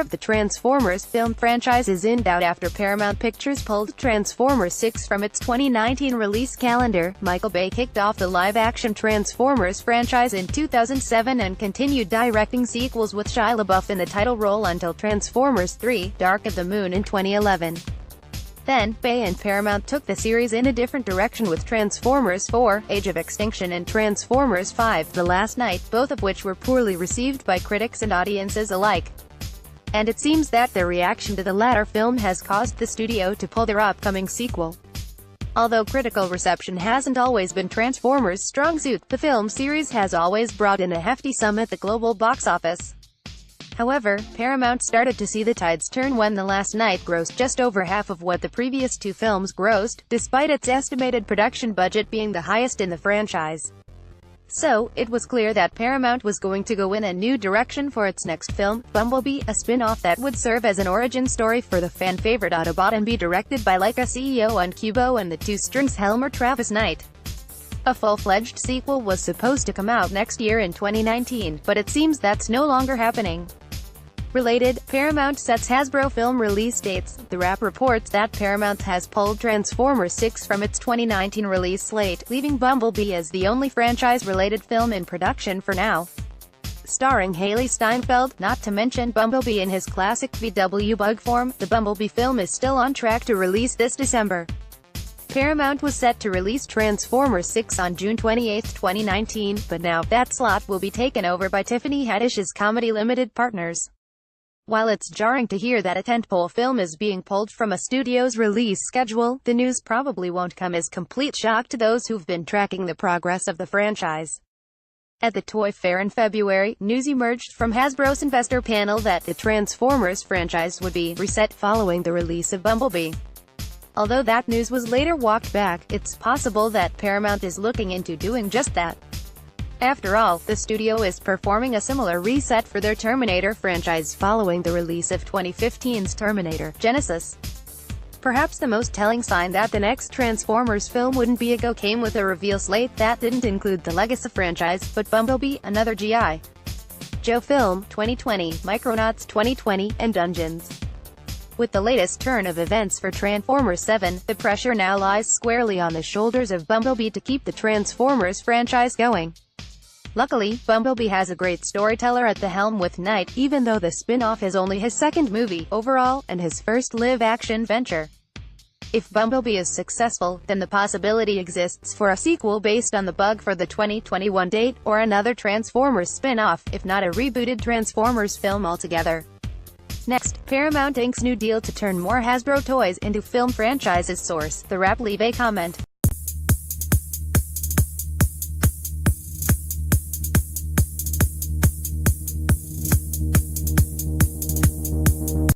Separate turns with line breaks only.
future of the Transformers film franchise is in doubt after Paramount Pictures pulled Transformers 6 from its 2019 release calendar. Michael Bay kicked off the live-action Transformers franchise in 2007 and continued directing sequels with Shia LaBeouf in the title role until Transformers 3: Dark of the Moon in 2011. Then, Bay and Paramount took the series in a different direction with Transformers 4: Age of Extinction and Transformers 5: The Last Knight, both of which were poorly received by critics and audiences alike. And it seems that their reaction to the latter film has caused the studio to pull their upcoming sequel. Although critical reception hasn't always been Transformers' strong suit, the film series has always brought in a hefty sum at the global box office. However, Paramount started to see the tides turn when The Last Knight grossed just over half of what the previous two films grossed, despite its estimated production budget being the highest in the franchise. So, it was clear that Paramount was going to go in a new direction for its next film, Bumblebee, a spin-off that would serve as an origin story for the fan-favorite Autobot and be directed by Laika CEO on Kubo and the Two Strings Helmer Travis Knight. A full-fledged sequel was supposed to come out next year in 2019, but it seems that's no longer happening. Related, Paramount sets Hasbro film release dates. The Wrap reports that Paramount has pulled Transformers 6 from its 2019 release slate, leaving Bumblebee as the only franchise-related film in production for now. Starring Haley Steinfeld, not to mention Bumblebee in his classic VW bug form, the Bumblebee film is still on track to release this December. Paramount was set to release Transformers 6 on June 28, 2019, but now, that slot will be taken over by Tiffany Haddish's Comedy Limited partners. While it's jarring to hear that a tentpole film is being pulled from a studio's release schedule, the news probably won't come as complete shock to those who've been tracking the progress of the franchise. At the Toy Fair in February, news emerged from Hasbro's investor panel that the Transformers franchise would be reset following the release of Bumblebee. Although that news was later walked back, it's possible that Paramount is looking into doing just that. After all, the studio is performing a similar reset for their Terminator franchise following the release of 2015's Terminator Genesis. Perhaps the most telling sign that the next Transformers film wouldn't be a go came with a reveal slate that didn't include the Legacy franchise, but Bumblebee, another G.I. Joe film, 2020, Micronauts 2020, and Dungeons. With the latest turn of events for Transformers 7, the pressure now lies squarely on the shoulders of Bumblebee to keep the Transformers franchise going. Luckily, Bumblebee has a great storyteller at the helm with Knight, even though the spin-off is only his second movie, overall, and his first live-action venture. If Bumblebee is successful, then the possibility exists for a sequel based on the bug for the 2021 date, or another Transformers spin-off, if not a rebooted Transformers film altogether. Next, Paramount Inc.'s new deal to turn more Hasbro toys into film franchises. Source: The Wrap. Leave a comment.